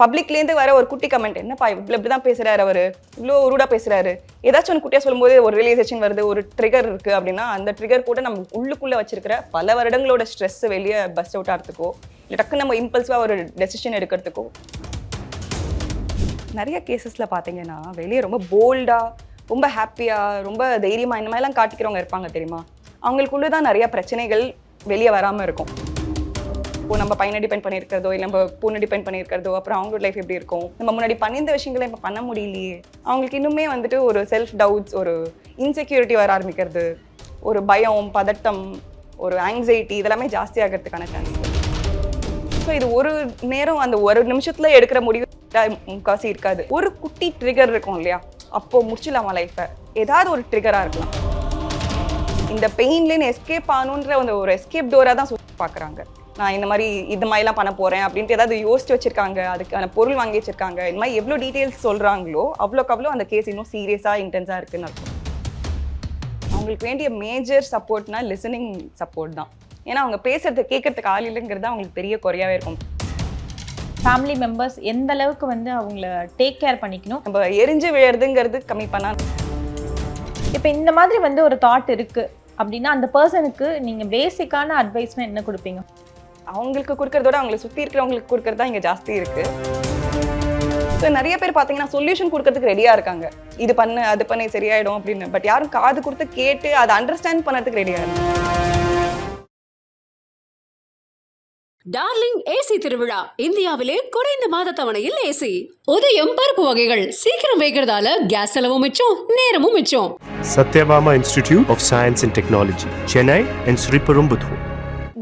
பப்ளிக்லேருந்து வர ஒரு குட்டி கமெண்ட், என்னப்பா இவ்வளோ இப்படி தான் பேசுறாரு அவரு, இவ்வளோ ரூடா பேசுறாரு, ஏதாச்சும் ஒன்று குட்டியா சொல்லும்போது ஒரு ரியலைசேஷன் வருது, ஒரு ட்ரிகர் இருக்கு அப்படின்னா அந்த ட்ரிகர் கூட நம்ம உள்ளுக்குள்ள வச்சிருக்கிற பல வருடங்களோட ஸ்ட்ரெஸ் வெளியே பஸ்ட் அவுட் ஆகிறதுக்கோ இல்லை டக்குன்னு நம்ம இம்பல்சிவா ஒரு டெசிஷன் எடுக்கிறதுக்கோ. நிறைய கேசஸ்ல பாத்தீங்கன்னா வெளியே ரொம்ப போல்டா, ரொம்ப ஹாப்பியா, ரொம்ப தைரியமா இந்த மாதிரிலாம் காட்டிக்கிறவங்க இருப்பாங்க தெரியுமா. அவங்களுக்குள்ளதான் நிறைய பிரச்சனைகள் வெளியே வராம இருக்கும். இப்போ நம்ம பையனை டிபெண்ட் பண்ணியிருக்கிறதோ இல்லை நம்ம பொண்ணு டிபெண்ட் பண்ணியிருக்கிறதோ, அப்புறம் அவங்களோட லைஃப் எப்படி இருக்கும், நம்ம முன்னாடி பண்ணியிருந்த விஷயங்களை இப்போ பண்ண முடியலையே, அவங்களுக்கு இன்னுமே வந்துட்டு ஒரு செல்ஃப் டவுட்ஸ், ஒரு இன்செக்யூரிட்டி வர ஆரம்பிக்கிறது, ஒரு பயம், பதட்டம், ஒரு ஆங்ஸைட்டி இதெல்லாமே ஜாஸ்தி ஆகிறதுக்கான சான்ஸ். ஸோ இது ஒரு நேரம் அந்த ஒரு நிமிஷத்துல எடுக்கிற முடிவு முக்காசி இருக்காது. ஒரு குட்டி ட்ரிகர் இருக்கும் இல்லையா, அப்போ முடிச்சிடலாமா லைஃப்பை, ஏதாவது ஒரு ட்ரிகராக இருக்கலாம். இந்த பெயின்லேன்னு எஸ்கேப் ஆகணுன்ற ஒரு எஸ்கேப் டோராக தான் சுற்றி பார்க்குறாங்க. நான் இந்த மாதிரிலாம் பண்ண போகிறேன் அப்படின்ட்டு ஏதாவது யோசிச்சு வச்சுருக்காங்க, அதுக்கான பொருள் வாங்கி வச்சுருக்காங்க. இந்த மாதிரி எவ்வளோ டீட்டெயில்ஸ் சொல்கிறாங்களோ அவ்வளோக்கு அவ்வளோ அந்த கேஸ் இன்னும் சீரியஸாக இன்டென்ஸாக இருக்குன்னு அர்த்தம். அவங்களுக்கு வேண்டிய மேஜர் சப்போர்ட்னா லிசனிங் சப்போர்ட் தான். ஏன்னா அவங்க பேசுறதை கேட்கறதுக்கு ஆள் இல்லைங்கிறது அவங்களுக்கு பெரிய குறையாவே இருக்கும். ஃபேமிலி மெம்பர்ஸ் எந்த அளவுக்கு வந்து அவங்கள டேக் கேர் பண்ணிக்கணும், நம்ம எரிஞ்சு விழுறதுங்கிறது கம்மி பண்ணா. இப்போ இந்த மாதிரி வந்து ஒரு தாட் இருக்கு அப்படின்னா அந்த பர்சனுக்கு நீங்க பேசிக்கான அட்வைஸ்னா என்ன கொடுப்பீங்க? அவங்களுக்கு கொடுக்கறதோட அவங்களை சுற்றி இருக்கிறவங்களுக்கு கொடுக்கறது தான் இங்கே ஜாஸ்தி இருக்கு. ஸோ நிறைய பேர் பார்த்தீங்கன்னா சொல்யூஷன் கொடுக்கறதுக்கு ரெடியாக இருக்காங்க, இது பண்ணு அது பண்ணி சரியாயிடும் அப்படின்னு. பட் யாரும் காது கொடுத்து கேட்டு அதை அண்டர்ஸ்டாண்ட் பண்ணுறதுக்கு ரெடியாக இருக்கு. டார்லிங் ஏசி திருவிழா, இந்தியாவிலே குறைந்த மாத தவணையில் ஏசி. உதயம் பருப்பு வகைகள் சீக்கிரம் வைக்கிறதால கேஸ் செலவும் மிச்சம், நேரமும் மிச்சம். Sathyabama institute of science and technology, Chennai and Sriperumbudur.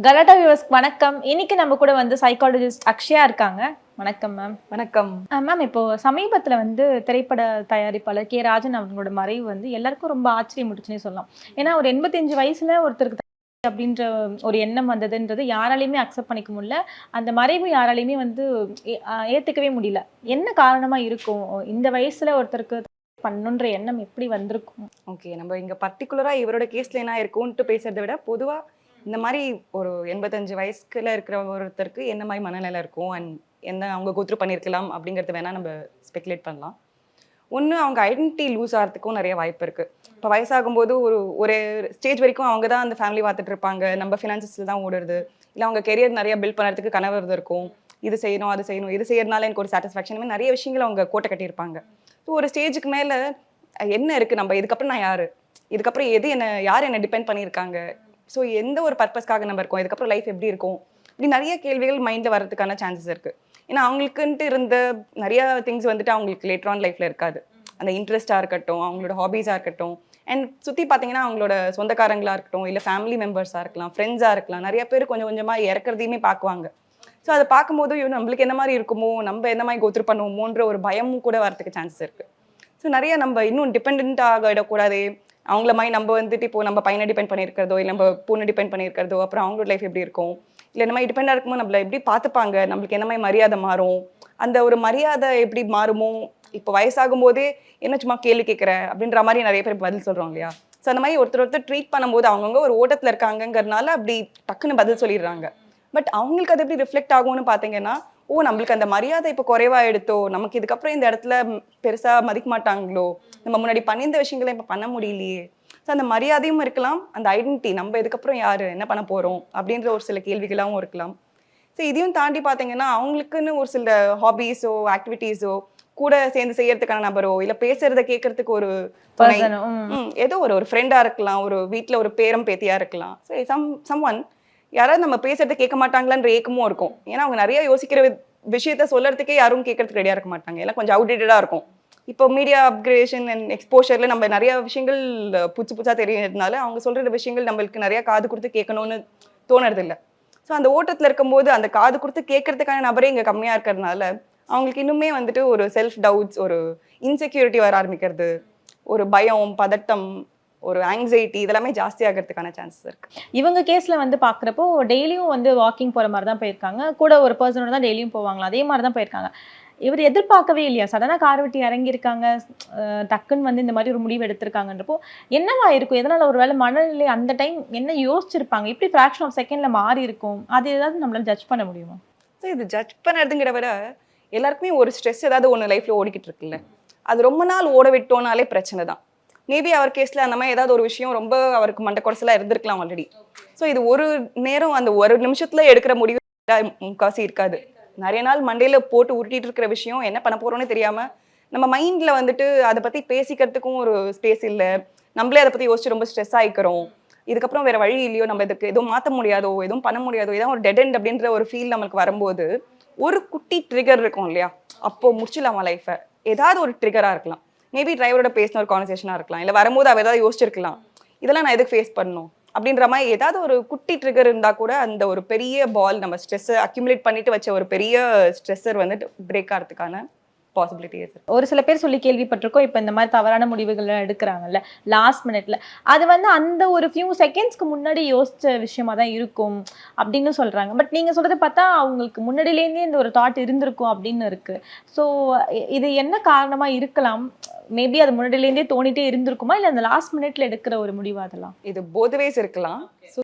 Galatta viewers வணக்கம். இன்னைக்கு நம்ம கூட வந்து சைக்காலஜிஸ்ட் அக்ஷயா இருக்காங்க. வணக்கம் மேம். வணக்கம் மேம். இப்போ சமீபத்தில் வந்து திரைப்பட தயாரிப்பாளர் கே ராஜன் அவங்களோட மறைவு வந்து எல்லாருக்கும் ரொம்ப ஆச்சரியம் முடிச்சுன்னே சொல்லலாம். ஏன்னா ஒரு 85 வயசுல ஒருத்தருக்கு அப்படின்ற ஒரு எண்ணம் வந்ததுன்றது யாராலையுமே அக்செப்ட் பண்ணிக்க முடியல. அந்த மறைவு யாராலையுமே வந்து ஏற்றுக்கவே முடியல. என்ன காரணமா இருக்கும், இந்த வயசுல ஒருத்தருக்கு பண்ணுன்ற எண்ணம் எப்படி வந்திருக்கும்? ஓகே, நம்ம இங்கே பர்டிகுலராக இவரோட கேஸில் என்ன இருக்கும்ன்ட்டு பேசுறதை விட பொதுவாக இந்த மாதிரி ஒரு 85 வயசுக்குள்ள இருக்கிற ஒருத்தருக்கு என்ன மாதிரி மனநிலை இருக்கும் அண்ட் என்ன அவங்க கோத்ரூ பண்ணியிருக்கலாம் அப்படிங்கிறது வேணால் நம்ம ஸ்பெகுலேட் பண்ணலாம். ஒன்று, அவங்க ஐடென்டிட்டி லூஸ் ஆகிறதுக்கும் நிறைய வாய்ப்பு இருக்குது. இப்போ வயசாகும்போது ஒரு ஸ்டேஜ் வரைக்கும் அவங்க தான் அந்த ஃபேமிலி பார்த்துட்டு இருப்பாங்க, நம்ம ஃபினான்சஸில் தான் ஓடுறது, இல்லை அவங்க கெரியர் நிறைய பில்ட் பண்ணுறதுக்கு கனவு இருக்கும், இது செய்யணும் அது செய்யணும், இது செய்யறதுனால எனக்கு ஒரு சாட்டிஸ்ஃபேக்ஷன், மாதிரி நிறைய விஷயங்கள் அவங்க கோட்டை கட்டியிருப்பாங்க. ஸோ ஒரு ஸ்டேஜுக்கு மேலே என்ன இருக்குது, நம்ம இதுக்கப்புறம் நான் யார், இதுக்கப்புறம் யார் என்னை டிபெண்ட் பண்ணியிருக்காங்க, ஸோ எந்த ஒரு பர்பஸ்க்காக நம்ம இருக்கோம், இதுக்கப்புறம் லைஃப் எப்படி இருக்கும், இப்படி நிறைய கேள்விகள் மைண்டில் வர்றதுக்கான சான்சஸ் இருக்குது. ஏன்னா அவங்களுக்குன்ட்டு இருந்த நிறைய திங்ஸ் வந்துட்டு அவங்களுக்கு லேட்டர் ஆன் லைஃப்பில் இருக்காது. அந்த இன்ட்ரெஸ்ட்டாக இருக்கட்டும், அவங்களோட ஹாபீஸாக இருக்கட்டும், அண்ட் சுற்றி பார்த்தீங்கன்னா அவங்களோட சொந்தக்காரங்களாக இருக்கட்டும், இல்லை ஃபேமிலி மெம்பர்ஸாக இருக்கலாம், ஃப்ரெண்ட்ஸாக இருக்கலாம், நிறைய பேர் கொஞ்சம் கொஞ்சமாக இறக்குறதையுமே பார்க்குவாங்க. ஸோ அதை பார்க்கும்போது நம்மளுக்கு என்ன மாதிரி இருக்குமோ, நம்ம என்ன மாதிரி கோத்ரூ பண்ணுவோமோன்ற ஒரு பயமும் கூட வரதுக்கு சான்சஸ் இருக்குது. ஸோ நிறைய நம்ம இன்னும் டிபெண்ட்டாக இடக்கூடாது, அவங்கள மாதிரி நம்ம வந்துட்டு இப்போ நம்ம பையனை டிபெண்ட் பண்ணியிருக்கிறதோ இல்லை நம்ம பொண்ணு டிபெண்ட் பண்ணியிருக்கிறதோ, அப்புறம் அவங்களோட லைஃப் எப்படி இருக்கும், இல்லை இந்த மாதிரி டிபெண்டாக இருக்கும்போது நம்மளை எப்படி பார்த்துப்பாங்க, நம்மளுக்கு என்ன மாதிரி மரியாதை மாறும், அந்த ஒரு மரியாதை எப்படி மாறுமோ, இப்போ வயசாகும் போதே என்ன சும்மா கேள்வி கேட்குற அப்படின்ற மாதிரி நிறைய பேர் பதில் சொல்கிறோம் இல்லையா. ஸோ அந்த மாதிரி ஒருத்தர் ட்ரீட் பண்ணும்போது அவங்கவுங்க ஒரு ஓட்டத்தில் இருக்காங்கங்கிறதுனால அப்படி டக்குன்னு பதில் சொல்லிடுறாங்க. பட் அவங்களுக்கு அது எப்படி ரிஃப்ளெக்ட் ஆகும்னு பார்த்தீங்கன்னா, நம்மளுக்கு அந்த மரியாதை இப்போ குறைவாக எடுத்தோ, நமக்கு இதுக்கப்புறம் இந்த இடத்துல பெருசாக மதிக்க மாட்டாங்களோ, நம்ம முன்னாடி பண்ணியிருந்த விஷயங்களை இப்போ பண்ண முடியலையே. ஸோ அந்த மரியாதையும் இருக்கலாம், அந்த ஐடென்டிட்டி நம்ம இதுக்கப்புறம் யார் என்ன பண்ண போகிறோம் அப்படின்ற ஒரு சில கேள்விகளாகவும் இருக்கலாம். ஸோ இதையும் தாண்டி பார்த்தீங்கன்னா அவங்களுக்குன்னு ஒரு சில ஹாபீஸோ ஆக்டிவிட்டீஸோ கூட சேர்ந்து செய்யறதுக்கான நபரோ, இல்லை பேசுறத கேட்கறதுக்கு ஒரு ஏதோ ஒரு ஃப்ரெண்டாக இருக்கலாம், ஒரு வீட்டில் ஒரு பேரம் பேத்தியாக இருக்கலாம். ஸோ சம் ஒன் யாராவது நம்ம பேசுறதை கேட்க மாட்டாங்களான்ற ஏக்கமும் இருக்கும். ஏன்னா அவங்க நிறைய யோசிக்கிற விஷயத்த சொல்றதுக்கே யாரும் கேட்கறதுக்கு ரெடியாக இருக்க மாட்டாங்க, எல்லாம் கொஞ்சம் அவுடேட்டடாக இருக்கும். இப்போ மீடியா அப்கிரேஷன் அண்ட் எக்ஸ்போஷரில் நம்ம நிறைய விஷயங்கள் புதுசாக தெரியறதுனால அவங்க சொல்கிற விஷயங்கள் நம்மளுக்கு நிறையா காது கொடுத்து கேட்கணும்னு தோணுறது இல்லை. ஸோ அந்த ஓட்டத்தில் இருக்கும்போது அந்த காது கொடுத்து கேட்கறதுக்கான நபரே இங்கே கம்மியாக இருக்கிறதுனால அவங்களுக்கு இன்னுமே வந்துட்டு ஒரு செல்ஃப் டவுட்ஸ், ஒரு இன்செக்யூரிட்டி வர ஆரம்பிக்கிறது, ஒரு பயம், பதட்டம், ஒரு ஆங்ஸைட்டி இதெல்லாமே ஜாஸ்தி ஆகிறதுக்கான சான்சஸ் இருக்கு. இவங்க கேஸ்ல வந்து பாக்குறப்போ டெய்லியும் வந்து வாக்கிங் போற மாதிரி தான் போயிருக்காங்க, கூட ஒரு பர்சனோட தான் டெய்லியும் போவாங்களா, அதே மாதிரி தான் போயிருக்காங்க. இவர் எதிர்பார்க்கவே இல்லையா, சடனாக கார் விட்டு இறங்கியிருக்காங்க, டக்குன்னு வந்து இந்த மாதிரி ஒரு முடிவு எடுத்திருக்காங்கன்றப்போ என்னவா இருக்கும், எதனால ஒரு வேளை மனநிலை அந்த டைம் என்ன யோசிச்சிருப்பாங்க, இப்படி ஃப்ராக்ஷன் ஆஃப் செகண்ட்ல மாறி இருக்கும், அது ஏதாவது நம்மளால ஜட்ஜ் பண்ண முடியுமா? ஸோ இது ஜட்ஜ் பண்ணுறதுங்கிற விட எல்லாருக்குமே ஒரு ஸ்ட்ரெஸ் ஏதாவது ஒன்று லைஃப்பில் ஓடிக்கிட்டு இருக்குல்ல, அது ரொம்ப நாள் ஓட விட்டோனாலே பிரச்சனை தான். மேபி அவர் கேஸில் அந்த மாதிரி ஏதாவது ஒரு விஷயம் ரொம்ப அவருக்கு மண்டை குடசலாக இருந்திருக்கலாம் ஆல்ரெடி. ஸோ இது ஒரு நேரம் அந்த ஒரு நிமிஷத்தில் எடுக்கிற முடிவு முக்காசி இருக்காது. நிறைய நாள் மண்டையில் போட்டு உருட்டிட்டு இருக்கிற விஷயம் என்ன பண்ண போகிறோன்னு தெரியாமல் நம்ம மைண்டில் வந்துட்டு அதை பற்றி பேசிக்கிறதுக்கும் ஒரு ஸ்பேஸ் இல்லை. நம்மளே அதை பற்றி யோசிச்சு ரொம்ப ஸ்ட்ரெஸ் ஆகிக்கிறோம். இதுக்கப்புறம் வேறு வழி இல்லையோ, நம்ம இதுக்கு எதுவும் மாற்ற முடியாதோ, எதுவும் பண்ண முடியாதோ, ஏதாவது ஒரு டெட் எண்ட் அப்படின்ற ஒரு ஃபீல் நம்மளுக்கு வரும்போது ஒரு குட்டி ட்ரிகர் இருக்கும் இல்லையா, அப்போ முடிச்சிடலாமா லைஃப்பை, ஏதாவது ஒரு ட்ரிகராக இருக்கலாம். மேபி டிரைவரோட பேசின ஒரு கான்வர்சேஷனாக இருக்கலாம், இல்லை வரும்போது அவள் ஏதாவது யோசிச்சிருக்கலாம், இதெல்லாம் நான் எதுக்கு ஃபேஸ் பண்ணணும் அப்படின்ற மாதிரி ஏதாவது ஒரு குட்டி ட்ரிகர் இருந்தால் கூட அந்த ஒரு பெரிய பால் நம்ம ஸ்ட்ரெஸ்ஸை அக்யூமுலேட் பண்ணிட்டு வச்ச ஒரு பெரிய ஸ்ட்ரெஸ்ஸர் வந்துட்டு பிரேக் ஆகிறதுக்கான பாசிபிலிட்டிஸ். ஒரு சில பேர் சொல்லி கேள்விப்பட்டிருக்கோம், இப்போ இந்த மாதிரி தவறான முடிவுகள் எடுக்கிறாங்கல்ல லாஸ்ட் மினிட்ல, அது வந்து அந்த ஒரு ஃபியூ செகண்ட்ஸ்க்கு முன்னாடி யோசிச்ச விஷயமா தான் இருக்கும் அப்படின்னு சொல்றாங்க. பட் நீங்க சொல்றதை பார்த்தா அவங்களுக்கு முன்னாடியிலேருந்தே இந்த ஒரு தாட் இருந்திருக்கும் அப்படின்னு இருக்கு. ஸோ இது என்ன காரணமா இருக்கலாம்? மேபி அது முன்னாடியிலேருந்தே தோணிட்டே இருந்திருக்குமா, இல்லை அந்த லாஸ்ட் மினிட்ல எடுக்கிற ஒரு முடிவு? அதெல்லாம் இது போத் வேஸ் இருக்கலாம்.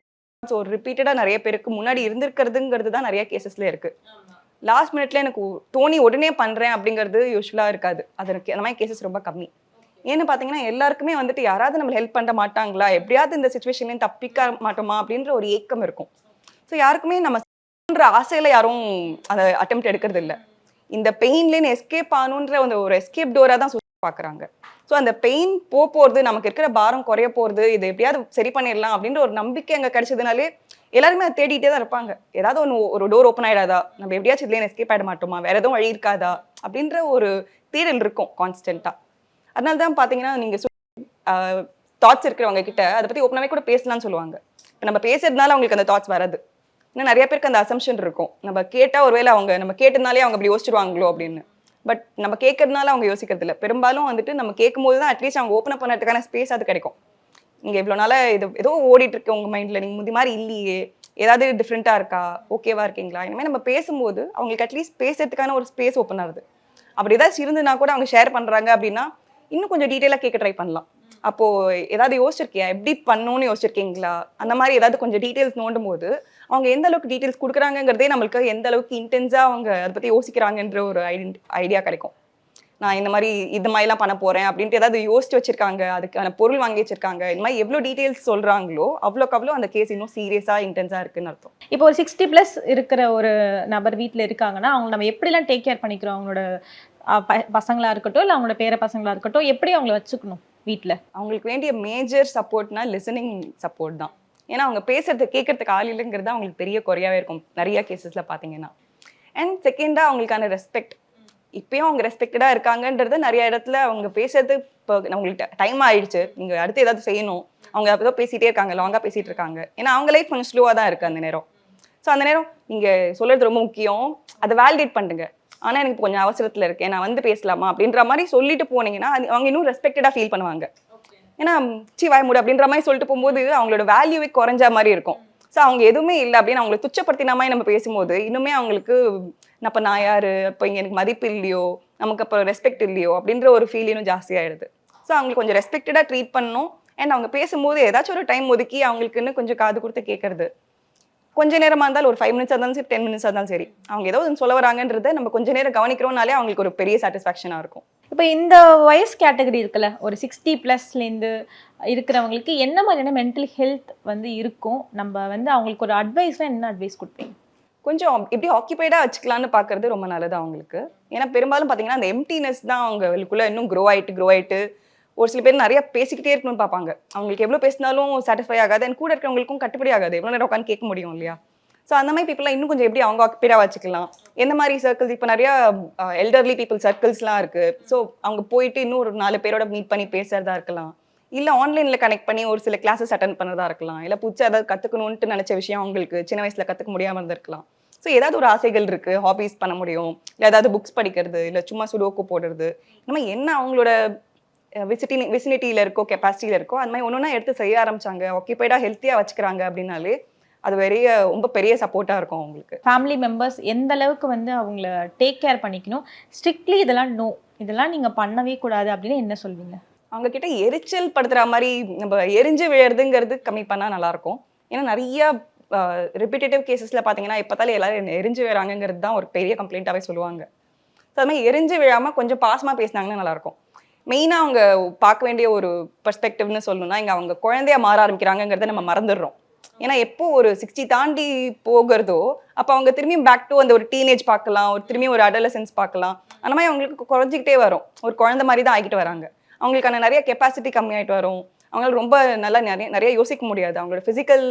ஸோ ரிப்பீட்டடாக நிறைய பேருக்கு முன்னாடி இருந்திருக்கிறதுங்கிறது தான் நிறைய கேசஸ்ல இருக்கு. லாஸ்ட் மினிட்ல எனக்கு தோணி உடனே பண்றேன் அப்படிங்கிறது யூஸ்வலா இருக்காது. அதற்கு அந்த மாதிரி கேசஸ் ரொம்ப கம்மி. ஏன்னு பார்த்தீங்கன்னா எல்லாருக்குமே வந்துட்டு யாராவது நம்ம ஹெல்ப் பண்ண மாட்டாங்களா, எப்படியாவது இந்த சுச்சுவேஷன்லேயும் தப்பிக்க மாட்டோமா அப்படின்ற ஒரு ஏக்கம் இருக்கும். ஸோ யாருக்குமே நம்ம ஆசையில யாரும் அதை அட்டெம்ப்ட் எடுக்கிறது இல்லை. இந்த பெயின்லேருந்து எஸ்கேப் ஆகணுன்ற ஒரு எஸ்கேப் டோராக தான் பார்க்குறாங்க. ஸோ அந்த பெயின் போகிறது, நமக்கு இருக்கிற பாரம் குறைய போகிறது, இதை எப்படியாவது சரி பண்ணிடலாம் அப்படின்ற ஒரு நம்பிக்கை அங்கே கிடைச்சதுனாலே எல்லாருமே அதை தேடிட்டே தான் இருப்பாங்க. ஏதாவது ஒரு டோர் ஓப்பன் ஆகிடாதா, நம்ம எப்படியாச்சும் இதுலேயே எஸ்கேப் ஆகிட மாட்டோமா, வேற எதுவும் வழி இருக்காதா அப்படின்ற ஒரு தேடல் இருக்கும் கான்ஸ்டன்ட்டாக. அதனால தான் பார்த்தீங்கன்னா நீங்கள் தாட்ஸ் இருக்கிறவங்க கிட்ட அதை பற்றி ஓப்பனாகவே கூட பேசலாம்னு சொல்லுவாங்க. இப்போ நம்ம பேசுறதுனால அவங்களுக்கு அந்த தாட்ஸ் வராது. இன்னும் நிறைய பேருக்கு அந்த அசம்ஷன் இருக்கும், நம்ம கேட்டால் ஒருவேளை நம்ம கேட்டதுனாலே அவங்க அப்படி யோசிச்சிருவாங்களோ அப்படின்னு. பட் நம்ம கேட்கறதுனால அவங்க யோசிக்கிறது இல்லை. பெரும்பாலும் வந்துட்டு நம்ம கேட்கும்போது தான் அட்லீஸ்ட் அவங்க ஓப்பன் பண்ணுறதுக்கான ஸ்பேஸ் அது கிடைக்கும். நீங்கள் இவ்வளோ நாளாக இது ஏதோ ஓடிட்டு இருக்கு உங்கள் மைண்டில், நீங்கள் முந்தி மாதிரி இல்லையே, ஏதாவது டிஃப்ரெண்ட்டாக இருக்கா, ஓகேவா இருக்கீங்களா, இனிமேல் நம்ம பேசும்போது அவங்களுக்கு அட்லீஸ்ட் பேசுறதுக்கான ஒரு ஸ்பேஸ் ஓப்பன் ஆகுது. அப்படி ஏதாச்சும் இருந்துன்னா கூட அவங்க ஷேர் பண்ணுறாங்க அப்படின்னா இன்னும் கொஞ்சம் டீட்டெயிலாக கேட்க ட்ரை பண்ணலாம். அப்போது ஏதாவது யோசிச்சிருக்கியா, எப்படி பண்ணணும்னு யோசிச்சிருக்கீங்களா, அந்த மாதிரி ஏதாவது கொஞ்சம் டீட்டெயில்ஸ் நோண்டும் போது அவங்க எந்த அளவுக்கு டீட்டெயில்ஸ் கொடுக்குறாங்கிறதே நம்மளுக்கு எந்த அளவுக்கு இன்டென்ஸாக அவங்க அதை பற்றி யோசிக்கிறாங்கன்ற ஒரு ஐடியா கிடைக்கும். நான் இந்த மாதிரி இது மாதிரிலாம் பண்ண போகிறேன் அப்படின்ட்டு ஏதாவது யோசிச்சு வச்சிருக்காங்க, அதுக்கான பொருள் வாங்கி வச்சிருக்காங்க, இந்த மாதிரி எவ்வளோ டீட்டெயில்ஸ் சொல்கிறாங்களோ அவ்வளோக்கு அவ்வளோ அந்த கேஸ் இன்னும் சீரியஸாக இன்டென்ஸாக இருக்குன்னு அர்த்தம். இப்போ ஒரு 60+ இருக்கிற ஒரு நபர் வீட்டில் இருக்காங்கன்னா அவங்க நம்ம எப்படிலாம் டேக் கேர் பண்ணிக்கிறோம்? அவங்களோட பசங்களா இருக்கட்டும், இல்லை அவங்களோட பேர பசங்களா இருக்கட்டும், எப்படி அவங்கள வச்சுக்கணும் வீட்டில்? அவங்களுக்கு வேண்டிய மேஜர் சப்போர்ட்னா லிசனிங் சப்போர்ட் தான். ஏன்னா அவங்க பேசுறது கேட்கறதுக்கு ஆள் இல்லைங்கிறது அவங்களுக்கு பெரிய குறையாவே இருக்கும் நிறைய கேசஸில் பார்த்தீங்கன்னா. அண்ட் செகண்டாக அவங்களுக்கான ரெஸ்பெக்ட், இப்பயும் அவங்க ரெஸ்பெக்டடாக இருக்காங்கன்றது நிறைய இடத்துல அவங்க பேசுறது. இப்போ அவங்களுக்கு டைம் ஆயிடுச்சு, நீங்கள் அடுத்து ஏதாவது செய்யணும், அவங்க ஏதோ பேசிகிட்டே இருக்காங்க, லாங்காக பேசிகிட்டு இருக்காங்க, ஏன்னா அவங்க லைஃப் கொஞ்சம் ஸ்லோவாக தான் இருக்குது அந்த நேரம். ஸோ அந்த நேரம் நீங்கள் சொல்கிறது ரொம்ப முக்கியம், அதை வேலிடேட் பண்ணுங்க. ஆனால் எனக்கு இப்போ கொஞ்சம் அவசரத்தில் இருக்கேன், நான் வந்து பேசலாமா அப்படின்ற மாதிரி சொல்லிட்டு போனீங்கன்னா அவங்க இன்னும் ரெஸ்பெக்டடாக ஃபீல் பண்ணுவாங்க. ஏன்னா வாய மூடு அப்படின்ற மாதிரி சொல்லிட்டு போகும்போது அவங்களோட வேல்யூவே குறைஞ்ச மாதிரி இருக்கும். ஸோ அவங்க எதுவுமே இல்லை அப்படின்னு அவங்களை துச்சப்படுத்தின மாதிரி நம்ம பேசும்போது இன்னுமே அவங்களுக்கு அப்போ நான் யார், இப்போ இங்கே எனக்கு மதிப்பு இல்லையோ, நமக்கு அப்போ ரெஸ்பெக்ட் இல்லையோ அப்படின்ற ஒரு ஃபீல் இன்னும் ஜாஸ்தியாகிடுது. ஸோ அவங்களுக்கு கொஞ்சம் ரெஸ்பெக்டடாக ட்ரீட் பண்ணணும். அண்ட் அவங்க பேசும்போது ஏதாச்சும் ஒரு டைம் ஒதுக்கி அவங்களுக்குன்னு கொஞ்சம் காது கொடுத்து கேட்கறது. கொஞ்ச நேரமாக இருந்தாலும் ஒரு 5 மினிட்ஸாக இருந்தாலும் சரி, 10 மினிட்ஸாக இருந்தாலும் சரி, அவங்க ஏதோ சொல்ல வராங்கன்றதை நம்ம கொஞ்ச நேரம் கவனிக்கிறோம்னாலே அவங்களுக்கு ஒரு பெரிய சாட்டிஸ்ஃபேக்ஷனாக இருக்கும். இப்போ இந்த வயசு கேட்டகரி இருக்குல்ல, ஒரு 60+லேருந்து இருக்கிறவங்களுக்கு என்ன மாதிரியான மென்டல் ஹெல்த் வந்து இருக்கும்? நம்ம வந்து அவங்களுக்கு ஒரு அட்வைஸ்லாம் என்ன அட்வைஸ் கொடுப்பீங்க? கொஞ்சம் எப்படி ஆக்கியபைடாக வச்சுக்கலான்னு பார்க்கறது ரொம்ப நல்லது அவங்களுக்கு. ஏன்னா பெரும்பாலும் பார்த்தீங்கன்னா அந்த எம்டினஸ் தான் அவங்களுக்குள்ள இன்னும் க்ரோ ஆகிட்டு ஒரு சில பேர் நிறைய பேசிக்கிட்டே இருக்கணும்னு பார்ப்பாங்க. அவங்களுக்கு எவ்வளோ பேசினாலும் சாட்டிஸ்ஃபை ஆகாது, அண்ட் கூட இருக்கிறவங்களுக்கும் கட்டுப்படி ஆகாது, எவ்வளோ நேரம் உட்காந்து கேட்க முடியும் இல்லையா. ஸோ அந்த மாதிரி பீப்புளாக இன்னும் கொஞ்சம் எப்படி அவங்க ஆக்கியபைடாக வச்சுக்கலாம், எந்த மாதிரி சர்க்கிள்ஸ், இப்போ நிறையா எல்டர்லி பீப்புள் சர்க்கிள்ஸ்லாம் இருக்குது. ஸோ அவங்க போயிட்டு இன்னும் ஒரு 4 பேரோட மீட் பண்ணி பேசுறதா இருக்கலாம், இல்லை ஆன்லைனில் கனெக்ட் பண்ணி ஒரு சில கிளாஸஸ் அட்டன் பண்ணுறதா இருக்கலாம், இல்லை புதுசாக ஏதாவது கற்றுக்கணுன்ட்டு நினச்ச விஷயம் அவங்களுக்கு சின்ன வயசில் கற்றுக்க முடியாமல் இருந்திருக்கலாம். ஸோ ஏதாவது ஒரு ஆசைகள் இருக்குது, ஹாபீஸ் பண்ண முடியும், இல்லை ஏதாவது புக்ஸ் படிக்கிறது, இல்லை சும்மா சுடோக்கு போடுறது, இந்த மாதிரி என்ன அவங்களோட விசினிட்டியில் இருக்கோ, கெப்பாசிட்டியில் இருக்கோ, அது மாதிரி ஒன்று எடுத்து செய்ய ஆரம்பிச்சாங்க, ஆக்கியபைடாக ஹெல்த்தியாக வச்சுக்கிறாங்க அப்படின்னாலே அது ரொம்ப பெரிய சப்போர்ட்டாக இருக்கும் அவங்களுக்கு. ஃபேமிலி மெம்பர்ஸ் எந்த அளவுக்கு வந்து அவங்கள டேக் கேர் பண்ணிக்கணும்? ஸ்ட்ரிக்ட்லி இதெல்லாம் நீங்கள் பண்ணவே கூடாது அப்படின்னு என்ன சொல்வீங்க? அவங்க கிட்ட எரிச்சல் படுத்துகிற மாதிரி நம்ம எரிஞ்சு விழுறதுங்கிறது கம்மி பண்ணால் நல்லாயிருக்கும். ஏன்னா நிறைய ரிப்பீட்டேட்டிவ் கேசஸில் பார்த்தீங்கன்னா இப்போத்தாலே எல்லாரும் எரிஞ்சு விழுறாங்கிறது தான் ஒரு பெரிய கம்ப்ளைண்ட்டாகவே சொல்லுவாங்க. ஸோ அது மாதிரி எரிஞ்சு விழாமல் கொஞ்சம் பாசமாக பேசினாங்கன்னா நல்லாயிருக்கும். மெயினாக அவங்க பார்க்க வேண்டிய ஒரு பெர்ஸ்பெக்டிவ்னு சொல்லணும்னா, இங்கே அவங்க குழந்தையா மாற ஆரம்பிக்கிறாங்கிறத நம்ம மறந்துடுறோம். ஏன்னா எப்போ ஒரு 60 தாண்டி போகிறதோ அப்போ அவங்க திரும்பியும் பேக் டு அந்த ஒரு டீனேஜ் பார்க்கலாம், ஒரு திரும்பியும் ஒரு அடலசன்ஸ் பார்க்கலாம். அந்த மாதிரி அவங்களுக்கு குறைஞ்சிக்கிட்டே வரும். ஒரு குழந்தை மாதிரி தான் ஆகிட்டு வராங்க. அவங்களுக்கான நிறைய கெப்பாசிட்டி கம்மியாயிட்டு வரும். அவங்களால ரொம்ப நல்லா நிறைய யோசிக்க முடியாது. அவங்களோட ஃபிசிக்கல்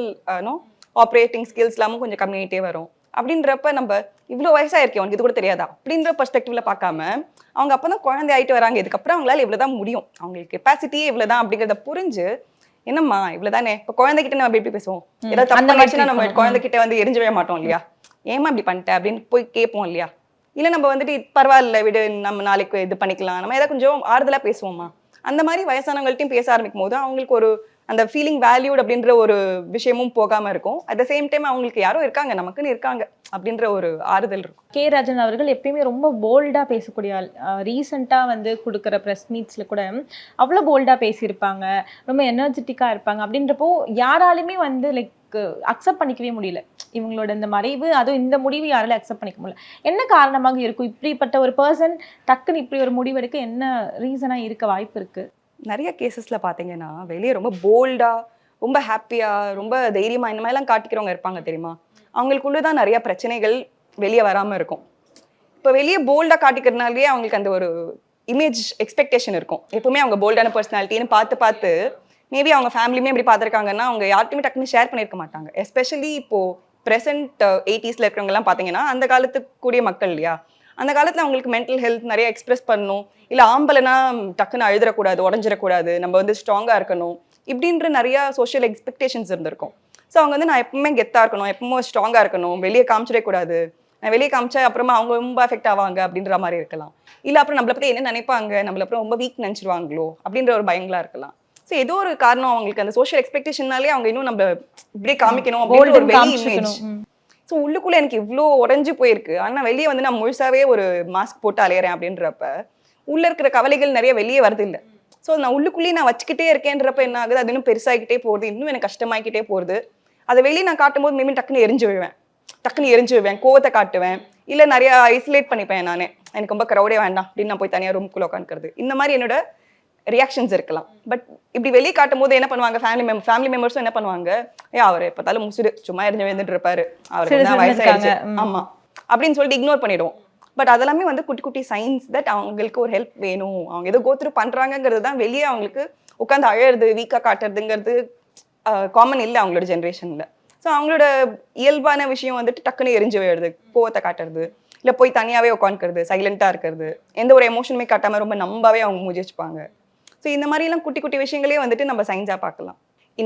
ஆப்ரேட்டிங் ஸ்கில்ஸ் எல்லாமும் கொஞ்சம் கம்மியாயிட்டே வரும். அப்படின்றப்ப நம்ம இவ்வளோ வயசாக இருக்கே உனக்கு இது கூட தெரியாதா அப்படின்ற பெர்ஸ்பெக்டிவ்ல பார்க்காம அவங்க அப்போ தான் குழந்தை ஆகிட்டு வராங்க. இதுக்கப்புறம் அவங்களால இவ்வளோதான் முடியும், அவங்களுக்கு கெப்பாசிட்டியே இவ்வளோதான் அப்படிங்கிறத புரிஞ்சு, என்னம்மா இவ்வளவுதானே, இப்ப குழந்தைகிட்ட நம்ம எப்படி பேசுவோம், ஏதாவது தப்பு ஆயிடுச்சுன்னா நம்ம குழந்தைகிட்ட வந்து எரிஞ்சவே மாட்டோம் இல்லையா, ஏமா இப்படி பண்ணிட்ட அப்படின்னு போய் கேட்போம் இல்லையா. இல்ல நம்ம வந்துட்டு பரவாயில்ல விடு, நம்ம நாளைக்கு இது பண்ணிக்கலாம், நம்ம ஏதாவது கொஞ்சம் ஆறுதலா பேசுவோமா. அந்த மாதிரி வயசானவங்கள்ட்டையும் பேச ஆரம்பிக்கும் போது அவங்களுக்கு ஒரு அந்த ஃபீலிங் வேல்யூட் அப்படின்ற ஒரு விஷயமும் போகாம இருக்கும். அட் த சேம் டைம் அவங்களுக்கு யாரோ இருக்காங்க, நமக்குன்னு இருக்காங்க அப்படின்ற ஒரு ஆறுதல் இருக்கும். கே ராஜன் அவர்கள் எப்பயுமே ரொம்ப போல்டா பேசக்கூடிய ஆள். ரீசெண்டா வந்து கொடுக்குற ப்ரெஸ் மீட்ஸ்ல கூட அவ்வளோ போல்டா பேசியிருப்பாங்க, ரொம்ப எனர்ஜெட்டிக்கா இருப்பாங்க. அப்படின்றப்போ யாராலுமே வந்து லைக் அக்செப்ட் பண்ணிக்கவே முடியல இவங்களோட இந்த மறைவு, அதுவும் இந்த முடிவு யாராலும் அக்செப்ட் பண்ணிக்க முடியல. என்ன காரணமாக இருக்கும் இப்படிப்பட்ட ஒரு பர்சன் டக்குன்னு இப்படி ஒரு முடிவெடுக்க என்ன ரீசனா இருக்க வாய்ப்பு இருக்கு? நிறைய கேசஸ்ல பாத்தீங்கன்னா வெளியே ரொம்ப போல்டா, ரொம்ப ஹாப்பியா, ரொம்ப தைரியமா இந்த மாதிரிலாம் காட்டிக்கிறவங்க இருப்பாங்க தெரியுமா. அவங்களுக்குள்ளதான் நிறைய பிரச்சனைகள் வெளியே வராம இருக்கும். இப்போ வெளியே போல்டா காட்டிக்கிறதுனாலே அவங்களுக்கு அந்த ஒரு இமேஜ் எக்ஸ்பெக்டேஷன் இருக்கும். எப்பவுமே அவங்க போல்டான பர்சனாலிட்டின்னு பார்த்து மேபி அவங்க ஃபேமிலியுமே இப்படி பார்த்துருக்காங்கன்னா அவங்க யார்ட்டுமே டக்குன்னு ஷேர் பண்ணியிருக்க மாட்டாங்க. எஸ்பெஷலி இப்போ ப்ரெசென்ட் 80s இருக்கிறவங்க எல்லாம் பார்த்தீங்கன்னா அந்த காலத்துக்கு கூடிய மக்கள் இல்லையா. அந்த காலத்தில் அவங்களுக்கு மென்டல் ஹெல்த் நிறைய எக்ஸ்பிரஸ் பண்ணணும், இல்லை ஆம்பளைனா டக்குன்னு அழுதுறக்கூடாது, உடஞ்சிடக்கூடாது, நம்ம வந்து ஸ்ட்ராங்காக இருக்கணும், இப்படின்ற நிறைய சோஷியல் எக்ஸ்பெக்டேஷன்ஸ் இருந்திருக்கும். ஸோ அவங்க வந்து நான் எப்பவுமே கெத்தாக இருக்கணும், எப்பவுமே ஸ்ட்ராங்காக இருக்கணும், வெளியே காமிச்சிடக்கூடாது, நான் வெளியே காமிச்சா அப்புறமா அவங்க ரொம்ப அஃபெக்ட் ஆவாங்க அப்படின்ற மாதிரி இருக்கலாம். இல்லை அப்புறம் நம்மளை பற்றி என்ன நினைப்பாங்க, நம்மள அப்புறம் ரொம்ப வீக் நினச்சிருவாங்களோ அப்படின்ற ஒரு பயங்களா இருக்கலாம். ஸோ ஏதோ ஒரு காரணம் அவங்களுக்கு அந்த சோஷியல் எக்ஸ்பெக்டேஷன்னாலே அவங்க இன்னும் நம்ம இப்படியே காமிக்கணும் அப்படின்ற ஒரு வெளி இமேஜ். ஸோ உள்ளுக்குள்ள எனக்கு இவ்வளோ உடஞ்சு போயிருக்கு, ஆனால் வெளியே வந்து நான் முழுசாவே ஒரு மாஸ்க் போட்டு அலையிறேன் அப்படின்றப்ப உள்ள இருக்கிற கவலைகள் நிறைய வெளியே வருது இல்லை. ஸோ நான் உள்ளுக்குள்ளேயே நான் வச்சுக்கிட்டே இருக்கேன்றப்ப என்ன ஆகுது, அது இன்னும் பெருசாகிக்கிட்டே போகுது, இன்னும் எனக்கு கஷ்டமாக்கிட்டே போகுது. அதை வெளியே நான் காட்டும் போது மேபி டக்குன்னு எரிஞ்சு விழுவேன், கோவத்தை காட்டுவேன், இல்லை நிறைய ஐசோலேட் பண்ணிப்பேன். நானே எனக்கு ரொம்ப க்ரௌடே வேண்டாம் அப்படின்னு நான் போய் தனியாக ரூம்குள்ளே உட்காந்துக்கிறது. இந்த மாதிரி என்னோட ரியாக்ஷன்ஸ் இருக்கலாம். பட் இப்படி வெளியே காட்டும் போது என்ன பண்ணுவாங்க, ஃபேமிலி மெம்பர்ஸும் என்ன பண்ணுவாங்க, அவர் எப்போதாலும் முசுடு சும்மா எரிஞ்சு விழுந்துட்டு இருப்பாரு, அவருக்கு வயசாயிருச்சு ஆமா அப்படின்னு சொல்லிட்டு இக்னோர் பண்ணிடுவோம். பட் அதெல்லாமே வந்து குட்டி குட்டி சைன்ஸ் தட் அவங்களுக்கு ஒரு ஹெல்ப் வேணும், அவங்க ஏதோ கோத்ரூ பண்றாங்கிறது தான் வெளியே அவங்களுக்கு உட்காந்து அழறது, வீக்கா காட்டுறதுங்கிறது காமன் இல்லை அவங்களோட ஜென்ரேஷன்ல. ஸோ அவங்களோட இயல்பான விஷயம் வந்துட்டு டக்குன்னு எரிஞ்சு விழுறது, கோவத்தை காட்டுறது, இல்லை போய் தனியாவே உட்காந்துக்கிறது, சைலண்டா இருக்கிறது, எந்த ஒரு எமோஷனுமே காட்டாம ரொம்ப நம்பாவே அவங்க மூஞ்சி வச்சுப்பாங்க. ஸோ இந்த மாதிரிலாம் குட்டி குட்டி விஷயங்களே வந்துட்டு நம்ம சயின்ஸாக பார்க்கலாம்.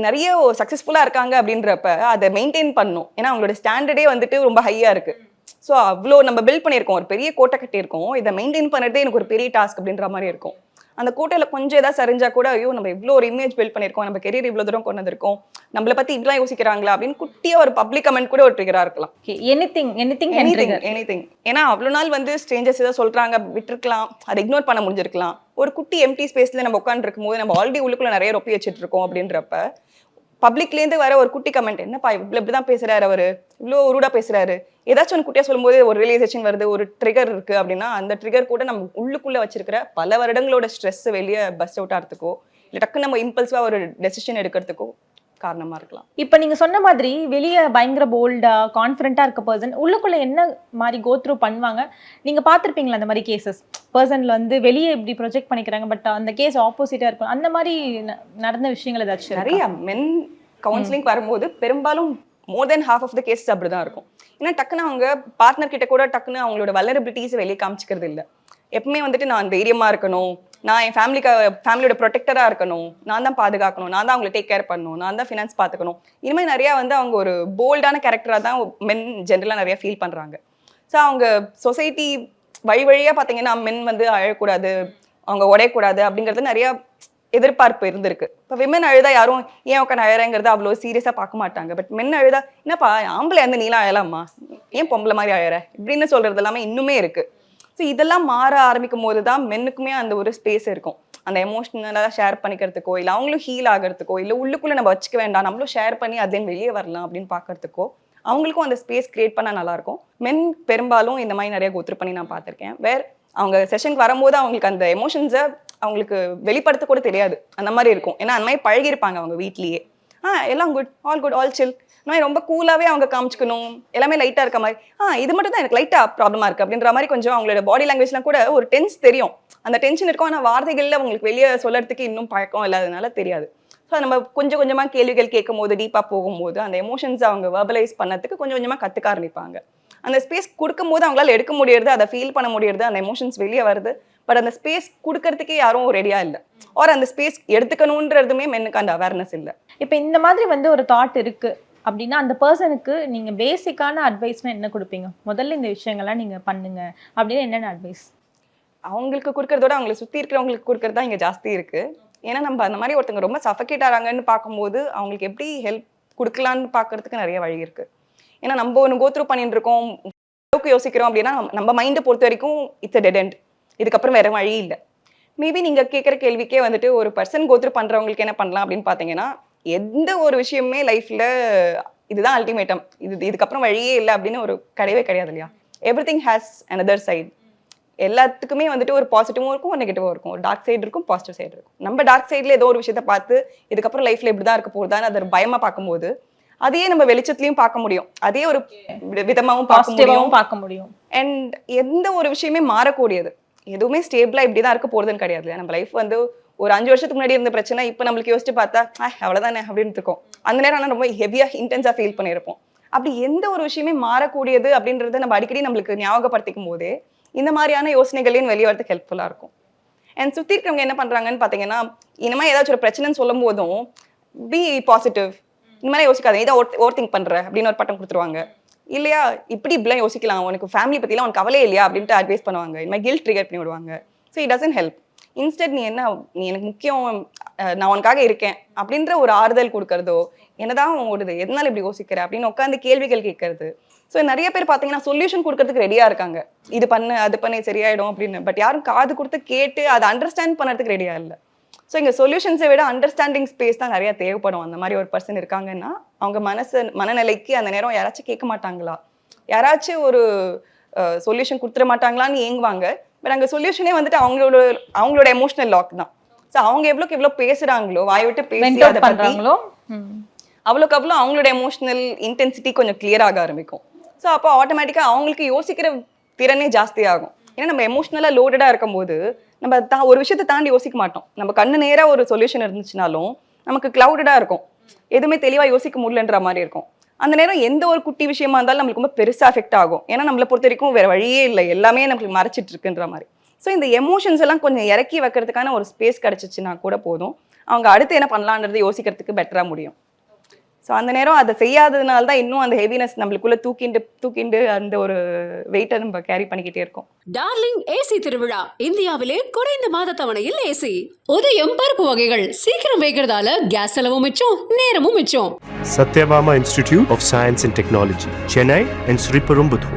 நிறைய சக்ஸஸ்ஃபுல்லாக இருக்காங்க அப்படின்றப்ப அதை மெயின்டைன் பண்ணணும். ஏன்னா அவங்களோட ஸ்டாண்டர்டே வந்துட்டு ரொம்ப ஹையாக இருக்கு. ஸோ அவ்வளோ நம்ம பில்ட் பண்ணியிருக்கோம், ஒரு பெரிய கோட்டை கட்டியிருக்கோம், இதை மெயின்டைன் பண்ணுறதே எனக்கு ஒரு பெரிய டாஸ்க் அப்படின்ற மாதிரி இருக்கும். அந்த கோட்டையில் கொஞ்சம் ஏதாவது சரிஞ்சா கூட ஐயோ நம்ம இவ்வளோ ஒரு இமேஜ் பில்ட் பண்ணியிருக்கோம், நம்ம கெரியர் இவ்வளோ தூரம் கொண்டு வந்திருக்கோம், நம்மளை பற்றி இப்படிலாம் யோசிக்கிறாங்களா அப்படின்னு குட்டியாக ஒரு பப்ளிக் கமெண்ட் கூட ஒரு ட்ரிகராக இருக்கலாம். எனிதிங். ஏன்னா அவ்வளோ நாள் வந்து ஸ்ட்ரேஞ்சர்ஸ் ஏதாவது சொல்கிறாங்க விட்டுருக்கலாம், அதை இக்னோர் பண்ண முடிஞ்சிருக்கலாம். ஒரு குட்டி எம்டி ஸ்பேஸில் நம்ம உட்காந்துருக்கும் போது நம்ம ஆல்ரெடி உள்ளுக்குள்ள நிறைய ரொப்பி வச்சுட்டு இருக்கோம் அப்படின்றப்ப பப்ளிக்லேருந்து வர ஒரு குட்டி கமெண்ட், என்னப்பா இவ்வளோ இப்படி தான் பேசுகிறாரு, அவர் இவ்வளோ ரூடாக பேசுகிறாரு, ஏதாச்சும் ஒன்று குட்டியாக சொல்லும்போது ஒரு ரியலைசேஷன் வருது, ஒரு ட்ரிகர் இருக்குது அப்படின்னா அந்த ட்ரிகர் கூட நம்ம உள்ளுக்குள்ளே வச்சிருக்கிற பல வருடங்களோட ஸ்ட்ரெஸ் வெளியே பஸ்ட் அவுட் ஆகிறதுக்கோ இல்லை டக்குன்னு நம்ம இம்பல்சிவாக ஒரு டெசிஷன் எடுக்கிறதுக்கோ காரணமா இருக்கலாம். இப்போ நீங்க சொன்ன மாதிரி வெளியே பயங்கர போல்டா கான்ஃபிடென்ட்டா இருக்க பர்சன் உள்ளுக்குள்ள என்ன மாதிரி கோத்ரூ பண்ணுவாங்க நீங்க பார்த்துருப்பீங்களா? அந்த மாதிரி கேசஸ் பர்சன்ல வந்து வெளியே இப்படி ப்ரொஜெக்ட் பண்ணிக்கிறாங்க, பட் அந்த கேஸ் ஆப்போசிட்டா இருக்கும். அந்த மாதிரி நடந்த விஷயங்கள் ஏதாச்சும்? நிறைய மென் கவுன்சிலிங் வரும்போது பெரும்பாலும் மோர் தென் ஹாஃப் ஆஃப் த கேசஸ் அப்படிதான் இருக்கும். ஏன்னா டக்குன்னு அவங்க பார்ட்னர் கிட்ட கூட டக்குன்னு அவங்களோட வல்னரபிலிட்டிஸ் வெளியே காமிச்சிக்கிறது இல்லை. எப்பவுமே வந்துட்டு நான் தைரியமா இருக்கணும், நான் என் ஃபேமிலியோட ப்ரொடெக்டரா இருக்கணும், நான் தான் பாதுகாக்கணும், நான் தான் அவங்களை டேக் கேர் பண்ணணும், நான் தான் ஃபினான்ஸ் பார்த்துக்கணும், இனிமேல் நிறையா வந்து அவங்க ஒரு போல்டான கேரக்டராக தான் மென் ஜென்ரலாக நிறையா ஃபீல் பண்ணுறாங்க. ஸோ அவங்க சொசைட்டி வழியாக பார்த்தீங்கன்னா மென் வந்து அழக்கூடாது, அவங்க உடையக்கூடாது அப்படிங்கிறது நிறையா எதிர்பார்ப்பு இருந்திருக்கு. இப்போ விமன் அழுதா யாரும் ஏன் உட்காந்து அழறங்கிறத அவ்வளோ சீரியஸாக பார்க்க மாட்டாங்க. பட் மென் அழுதா என்னப்பா ஆம்பளை வந்து நீலாம் அழலாமா, ஏன் பொம்பளை மாதிரி அழற இப்படின்னு சொல்றது எல்லாமே இன்னுமே இருக்கு. ஸோ இதெல்லாம் மாற ஆரம்பிக்கும் போது தான் மென்னுக்குமே அந்த ஒரு ஸ்பேஸ் இருக்கும், அந்த எமோஷனலாக ஷேர் பண்ணிக்கிறதுக்கோ இல்லை அவங்களும் ஹீல் ஆகிறதுக்கோ இல்லை உள்ளுக்குள்ளே நம்ம வச்சுக்க வேண்டாம் நம்மளும் ஷேர் பண்ணி அதேன் வெளியே வரலாம் அப்படின்னு பார்க்கறதுக்கோ அவங்களுக்கும் அந்த ஸ்பேஸ் கிரியேட் பண்ணால் நல்லாயிருக்கும். மென் பெரும்பாலும் இந்த மாதிரி நிறைய கோத்ரூ பண்ணி நான் பார்த்துருக்கேன். அவங்க செஷனுக்கு வரும்போது அவங்களுக்கு அந்த எமோஷன்ஸை அவங்களுக்கு வெளிப்படுத்த கூட தெரியாது, அந்த மாதிரி இருக்கும். ஏன்னா அந்த மாதிரி பழகிருப்பாங்க அவங்க வீட்லேயே. எல்லாம் குட், ஆல் சில், இந்த மாதிரி ரொம்ப கூலாகவே அவங்க காமிச்சிக்கணும், எல்லாமே லைட்டாக இருக்க மாதிரி. இது மட்டும் தான் எனக்கு லைட்டாக ப்ராப்ளமாக இருக்குது அப்படின்ற மாதிரி கொஞ்சம் அவங்களோட பாடி லாங்குவேஜ்லாம் கூட ஒரு டென்ஸ் தெரியும். அந்த டென்ஷன் இருக்கும், ஆனால் வார்த்தைகளில் அவங்களுக்கு வெளியே சொல்லறதுக்கு இன்னும் பழக்கம் இல்லாததுனால தெரியாது. ஸோ நம்ம கொஞ்சம் கொஞ்சமாக கேள்விகள் கேட்கும் போது, டீப்பாக போகும்போது அந்த எமோஷன்ஸ் அவங்க வெர்பலைஸ் பண்ணதுக்கு கொஞ்சம் கொஞ்சமாக கற்றுக்க ஆரம்பிப்பாங்க. அந்த ஸ்பேஸ் கொடுக்கும் போது அவங்களால எடுக்க முடியறது, அதை ஃபீல் பண்ண முடியறது, அந்த எமோஷன்ஸ் வெளியே வருது. பட் அந்த ஸ்பேஸ் கொடுக்கறதுக்கே யாரும் ரெடியாக இல்லை, ஒரு அந்த ஸ்பேஸ் எடுத்துக்கணுன்றதுமே மென்னுக்கு அந்த அவேர்னஸ் இல்லை. இப்போ இந்த மாதிரி வந்து ஒரு தாட் இருக்கு அப்படின்னா அந்த பர்சனுக்கு நீங்க பேசிக்கான அட்வைஸ்னா என்ன கொடுப்பீங்க? முதல்ல இந்த விஷயங்கள்லாம் நீங்க பண்ணுங்க அப்படின்னு என்னென்ன அட்வைஸ்? அவங்களுக்கு கொடுக்கறதோட அவங்களை சுற்றி இருக்கிறவங்களுக்கு கொடுக்கறது தான் இங்கே ஜாஸ்தி இருக்கு. ஏன்னா நம்ம அந்த மாதிரி ஒருத்தங்க ரொம்ப சஃபகேட் ஆகிறாங்கன்னு பார்க்கும்போது அவங்களுக்கு எப்படி ஹெல்ப் கொடுக்கலான்னு பார்க்கறதுக்கு நிறைய வழி இருக்கு. ஏன்னா நம்ம ஒன்று கோத்ரூ பண்ணிட்டு இருக்கோம், அளவுக்கு யோசிக்கிறோம் அப்படின்னா நம்ம மைண்டை பொறுத்த வரைக்கும் இட்ஸ் டெட் எண்ட், இதுக்கப்புறம் வேற வழி இல்லை. மேபி நீங்க கேட்குற கேள்விக்கே வந்துட்டு ஒரு பர்சன் கோத்ரூ பண்றவங்களுக்கு என்ன பண்ணலாம் அப்படின்னு பார்த்தீங்கன்னா, எந்த ஒரு விஷயமே லைஃப்ல இதுதான் அல்டிமேட்டம், இதுக்கப்புறம் வழியே இல்லை அப்படின்னு ஒரு கிடையவே கிடையாது இல்லையா. Everything has another side. எல்லாத்துக்குமே வந்துட்டு ஒரு பாசிட்டிவும் இருக்கும், ஒரு நெகட்டிவும் இருக்கும், ஒரு டார்க் சைடு இருக்கும், பாசிட்டிவ் சைடு இருக்கும். நம்ம டார்க் சைட்ல ஏதோ ஒரு விஷயத்த பார்த்து இதுக்கப்புறம் லைஃப்ல இப்படிதான் இருக்க போகுதான்னு அதை பயமா பார்க்கும்போது அதையே நம்ம வெளிச்சத்துலயும் பார்க்க முடியும், அதே ஒரு விதமாவும் பார்க்க முடியும். அண்ட் எந்த ஒரு விஷயமே மாறக்கூடியது, எதுவுமே ஸ்டேபிளா இப்படிதான் இருக்க போறதுன்னு கிடையாது இல்லையா. நம்ம லைஃப் வந்து ஒரு 5 வருஷத்துக்கு முன்னாடி இருந்த பிரச்சனை இப்போ நம்மளுக்கு யோசிச்சு பார்த்தா அவ்வளவுதானே அப்படின்னு இருக்கும். அந்த நேரம் ஆனால் ரொம்ப ஹெவியா இன்டென்ஸா ஃபீல் பண்ணியிருப்போம். அப்படி எந்த ஒரு விஷயமே மாறக்கூடியது அப்படின்றத நம்ம அடிக்கடி நம்மளுக்கு ஞாபகப்படுத்திக்கும் போதே இந்த மாதிரியான யோசனைகளையும் வெளியே வரதுக்கு ஹெல்ப்ஃபுல்லா இருக்கும். அண்ட் சுற்றி இருக்கிறவங்க என்ன பண்றாங்கன்னு பார்த்தீங்கன்னா, இந்த மாதிரி ஏதாச்சும் ஒரு பிரச்சனைன்னு சொல்லும் போதும் பி பாசிட்டிவ், இந்த மாதிரி யோசிக்காத, இதை ஓவர் திங்க் பண்ற அப்படின்னு ஒரு பட்டம் கொடுத்துருவாங்க. இல்லையா இப்படிலாம் யோசிக்கலாம், உனக்கு ஃபேமிலி பற்றிலாம் உனக்கு கவலை இல்லையா அப்படின்ட்டு அட்வைஸ் பண்ணுவாங்க. இந்த மாதிரி கில்ட் ட்ரிகர் பண்ணி விடுவாங்க. So it doesn't help. Instead நீ எனக்கு முக்கியம், நான் உனக்காக இருக்கேன் அப்படின்ற ஒரு ஆறுதல் கொடுக்கறதோ, என்னதான் ஓடுது, எதனால இப்படி யோசிக்கிற அப்படின்னு உட்காந்து கேள்விகள் கேட்கறது. ஸோ நிறைய பேர் பார்த்தீங்கன்னா சொல்யூஷன் கொடுக்கறதுக்கு ரெடியா இருக்காங்க, இது பண்ணு அது பண்ணு சரியாயிடும் அப்படின்னு. பட் யாரும் காது கொடுத்து கேட்டு அதை அண்டர்ஸ்டாண்ட் பண்ணுறதுக்கு ரெடியா இல்லை. ஸோ இங்கே சொல்யூஷன்ஸை விட அண்டர்ஸ்டாண்டிங் ஸ்பேஸ் தான் நிறைய தேவைப்படும். அந்த மாதிரி ஒரு பர்சன் இருக்காங்கன்னா அவங்க மனநிலைக்கு அந்த நேரம் யாராச்சும் கேட்க மாட்டாங்களா, யாராச்சும் ஒரு சொல்யூஷன் கொடுத்துட மாட்டாங்களான்னு ஏங்குவாங்க. பட் அங்கே சொல்யூஷனே வந்துட்டு அவங்களோட எமோஷனல் லாக் தான். ஸோ அவங்க எவ்வளோ பேசுறாங்களோ, வாய் விட்டு பேசி அதை பண்றாங்களோ, அவ்வளோக்கு அவ்வளோ அவங்களோட எமோஷனல் இன்டென்சிட்டி கொஞ்சம் கிளியர் ஆக ஆரம்பிக்கும். ஸோ அப்போ ஆட்டோமேட்டிக்காக அவங்களுக்கு யோசிக்கிற திறனே ஜாஸ்தி ஆகும். ஏன்னா நம்ம எமோஷனலாக லோடடாக இருக்கும்போது நம்ம ஒரு விஷயத்தை தாண்டி யோசிக்க மாட்டோம். நம்ம கண்ணு நேராக ஒரு சொல்யூஷன் இருந்துச்சுனாலும் நமக்கு கிளவுடடாக இருக்கும், எதுவுமே தெளிவாக யோசிக்க முடியலன்ற மாதிரி இருக்கும். அந்த நேரம் எந்த ஒரு குட்டி விஷயமா இருந்தாலும் நம்மளுக்கு ரொம்ப பெருசாக அஃபெக்ட் ஆகும். ஏன்னா நம்மளை பொறுத்த வரைக்கும் வேற வழியே இல்லை, எல்லாமே நம்மளுக்கு மறைச்சிட்டு இருக்குன்ற மாதிரி. ஸோ இந்த எமோஷன்ஸ் எல்லாம் கொஞ்சம் இறக்கி வைக்கிறதுக்கான ஒரு ஸ்பேஸ் கிடைச்சிச்சுன்னா கூட போதும், அவங்க அடுத்து என்ன பண்ணலான்றது யோசிக்கிறதுக்கு பெட்டரா முடியும். ஸோ அந்த நேரம் அதை செய்யாததுனால தான் இன்னும் அந்த ஹெவினஸ் நம்மளுக்குள்ள தூக்கிண்டு அந்த ஒரு வெயிட்டை நம்ம கேரி பண்ணிக்கிட்டே இருக்கோம். டார்லிங் ஏசி திருவிழா, இந்தியாவிலே குறைந்த மாத தவணையில் ஏசி. உதயம் பருப்பு வகைகள் சீக்கிரம் வைக்கிறதால கேஸ் செலவும் மிச்சம், நேரமும் மிச்சம். Satyabama Institute of Science and Technology, Chennai and Sriperumbudur.